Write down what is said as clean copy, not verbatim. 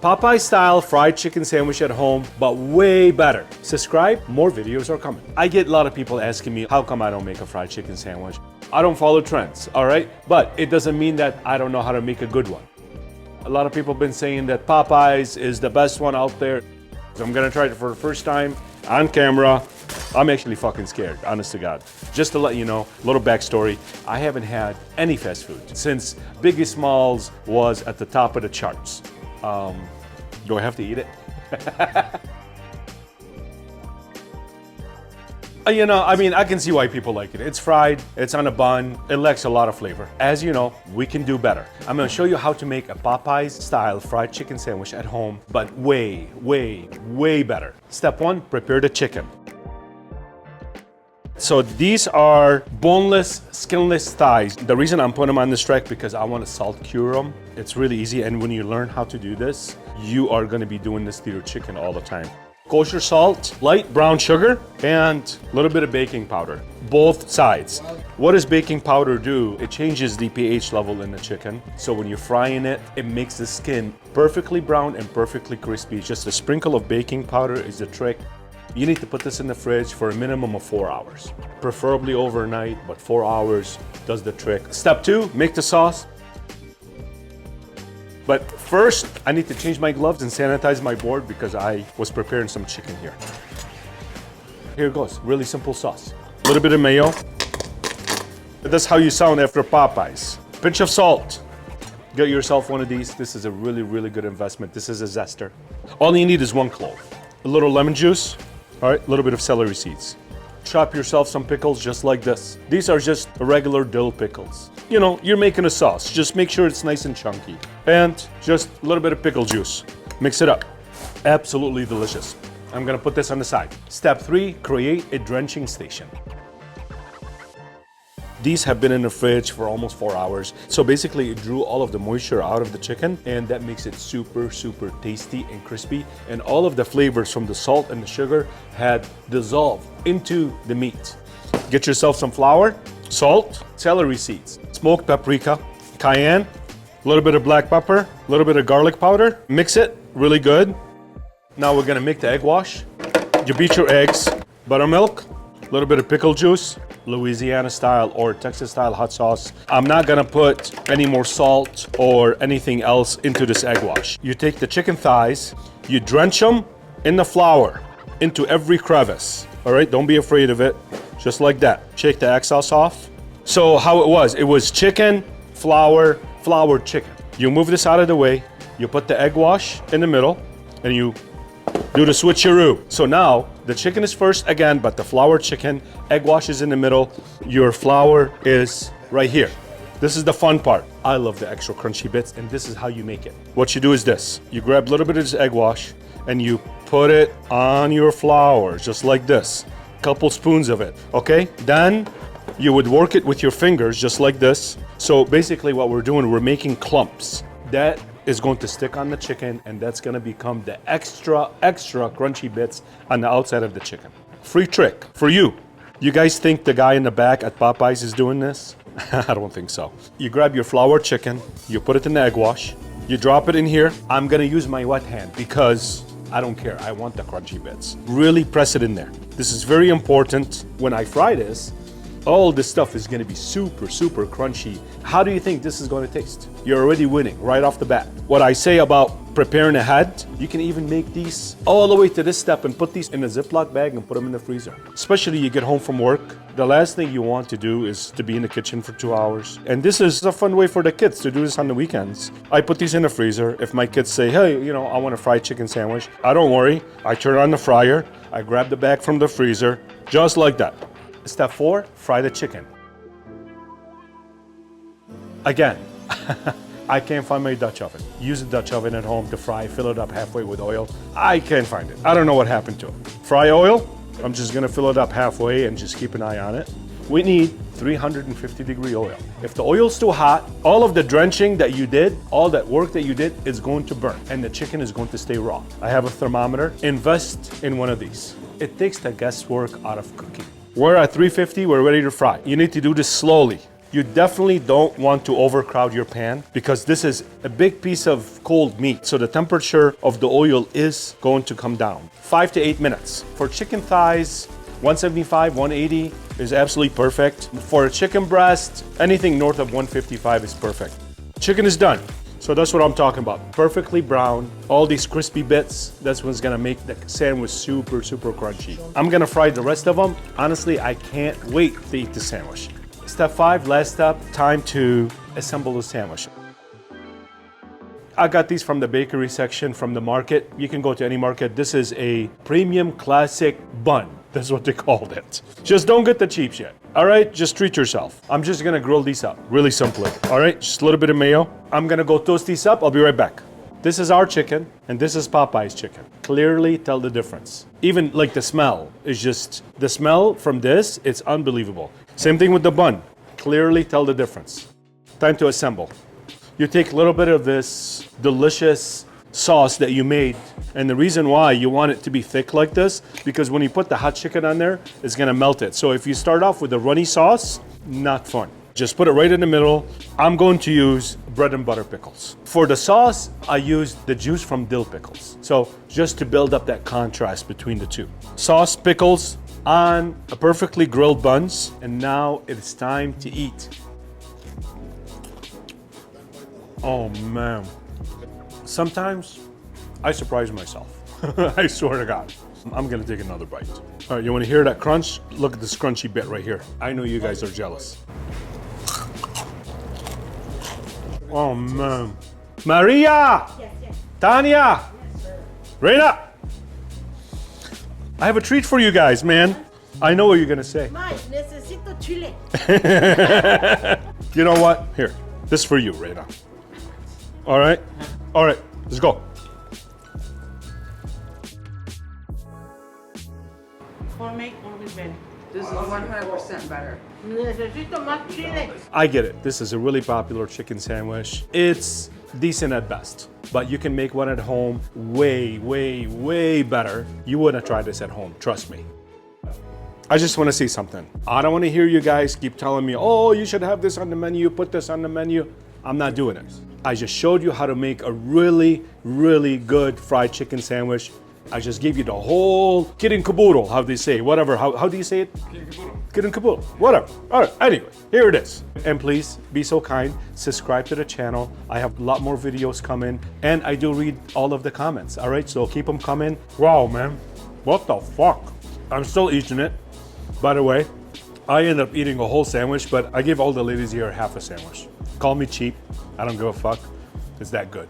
Popeye style fried chicken sandwich at home, but way better. Subscribe, more videos are coming. I get a lot of people asking me, how come I don't make a fried chicken sandwich? I don't follow trends, all right? But it doesn't mean that I don't know how to make a good one. A lot of people have been saying that Popeyes is the best one out there. So I'm gonna try it for the first time on camera. I'm actually fucking scared, honest to God. Just to let you know, a little backstory, I haven't had any fast food since Biggie Smalls was at the top of the charts. Do I have to eat it? You know, I mean, I can see why people like it. It's fried, it's on a bun, it lacks a lot of flavor. As you know, we can do better. I'm gonna show you how to make a Popeyes style fried chicken sandwich at home, but way, way, way better. Step one, prepare the chicken. So these are boneless, skinless thighs. The reason I'm putting them on this track because I want to salt cure them. It's really easy, and when you learn how to do this, you are going to be doing this to your chicken all the time. Kosher salt, light brown sugar, and a little bit of baking powder. Both sides. What does baking powder do? It changes the pH level in the chicken. So when you're frying it, it makes the skin perfectly brown and perfectly crispy. Just a sprinkle of baking powder is the trick. You need to put this in the fridge for a minimum of 4 hours. Preferably overnight, but 4 hours does the trick. Step two, make the sauce. But first, I need to change my gloves and sanitize my board because I was preparing some chicken here. Here it goes, really simple sauce. A little bit of mayo. That's how you sound after Popeyes. Pinch of salt. Get yourself one of these. This is a really, really good investment. This is a zester. All you need is 1 clove. A little lemon juice. All right, a little bit of celery seeds. Chop yourself some pickles just like this. These are just regular dill pickles. You know, you're making a sauce. Just make sure it's nice and chunky. And just a little bit of pickle juice. Mix it up. Absolutely delicious. I'm gonna put this on the side. Step three, create a drenching station. These have been in the fridge for almost 4 hours. So basically it drew all of the moisture out of the chicken, and that makes it super, super tasty and crispy. And all of the flavors from the salt and the sugar had dissolved into the meat. Get yourself some flour, salt, celery seeds, smoked paprika, cayenne, a little bit of black pepper, a little bit of garlic powder. Mix it really good. Now we're gonna make the egg wash. You beat your eggs, buttermilk, a little bit of pickle juice, Louisiana style or Texas style hot sauce. I'm not gonna put any more salt or anything else into this egg wash. You take the chicken thighs, you drench them in the flour into every crevice. All right, don't be afraid of it, just like that. Shake the egg sauce off. So how it was chicken, flour, flour, chicken. You move this out of the way, you put the egg wash in the middle, and you do the switcheroo. So now the chicken is first again, but the flour chicken, egg wash is in the middle. Your flour is right here. This is the fun part. I love the extra crunchy bits, and this is how you make it. What you do is this. You grab a little bit of this egg wash and you put it on your flour, just like this. Couple spoons of it, okay? Then you would work it with your fingers, just like this. So basically what we're doing, we're making clumps. That is going to stick on the chicken, and that's gonna become the extra crunchy bits on the outside of the chicken. Free trick for you. You guys think the guy in the back at Popeyes is doing this? I don't think so. You grab your flour chicken, you put it in the egg wash, you drop it in here. I'm gonna use my wet hand because I don't care, I want the crunchy bits. Really press it in there. This is very important. When I fry this, all this stuff is gonna be super, super crunchy. How do you think this is gonna taste? You're already winning right off the bat. What I say about preparing ahead, you can even make these all the way to this step and put these in a Ziploc bag and put them in the freezer. Especially you get home from work, the last thing you want to do is to be in the kitchen for 2 hours. And this is a fun way for the kids to do this on the weekends. I put these in the freezer. If my kids say, hey, you know, I want a fried chicken sandwich, I don't worry. I turn on the fryer, I grab the bag from the freezer, just like that. Step four, fry the chicken. Again, I can't find my Dutch oven. Use a Dutch oven at home to fry, fill it up halfway with oil. I can't find it. I don't know what happened to it. Fry oil, I'm just gonna fill it up halfway and just keep an eye on it. We need 350-degree oil. If the oil's too hot, all of the drenching that you did, all that work that you did is going to burn, and the chicken is going to stay raw. I have a thermometer. Invest in one of these. It takes the guesswork out of cooking. We're at 350, we're ready to fry. You need to do this slowly. You definitely don't want to overcrowd your pan because this is a big piece of cold meat. So the temperature of the oil is going to come down. 5 to 8 minutes. For chicken thighs, 175, 180 is absolutely perfect. For a chicken breast, anything north of 155 is perfect. Chicken is done. So that's what I'm talking about. Perfectly brown, all these crispy bits. That's what's gonna make the sandwich super, super crunchy. I'm gonna fry the rest of them. Honestly, I can't wait to eat the sandwich. Step 5, last step, time to assemble the sandwich. I got these from the bakery section from the market. You can go to any market. This is a premium classic bun. That's what they called it. Just don't get the cheap shit. All right, just treat yourself. I'm just gonna grill these up really simply. All right, just a little bit of mayo. I'm gonna go toast these up. I'll be right back. This is our chicken and this is Popeyes chicken. Clearly tell the difference. Even like the smell is just, the smell from this, it's unbelievable. Same thing with the bun. Clearly tell the difference. Time to assemble. You take a little bit of this delicious sauce that you made, and the reason why you want it to be thick like this, because when you put the hot chicken on there, it's gonna melt it. So if you start off with a runny sauce, not fun. Just put it right in the middle. I'm going to use bread and butter pickles. For the sauce, I used the juice from dill pickles. So just to build up that contrast between the two. Sauce, pickles on a perfectly grilled buns, and now it's time to eat. Oh man. Sometimes I surprise myself. I swear to God. I'm gonna take another bite. All right, you wanna hear that crunch? Look at this crunchy bit right here. I know you guys are jealous. Oh man. Maria! Yes, yes. Tanya! Yes, sir. Reina! I have a treat for you guys, man. I know what you're gonna say. Mike, necesito chile. You know what? Here, this is for you, Reina. All right? All right, let's go. For me, always better. This is 100% better. Necesito más chile. I get it. This is a really popular chicken sandwich. It's decent at best, but you can make one at home way, way, way better. You wouldn't try this at home, trust me. I just want to say something. I don't want to hear you guys keep telling me, oh, you should have this on the menu, put this on the menu. I'm not doing it. I just showed you how to make a really, really good fried chicken sandwich. I just gave you the whole kit and caboodle, how they say, whatever. How do you say it? Kit and caboodle, whatever. All right, anyway, here it is. And please be so kind, subscribe to the channel. I have a lot more videos coming, and I do read all of the comments, all right? So keep them coming. Wow, man, what the fuck? I'm still eating it. By the way, I end up eating a whole sandwich, but I give all the ladies here half a sandwich. Call me cheap, I don't give a fuck. It's that good.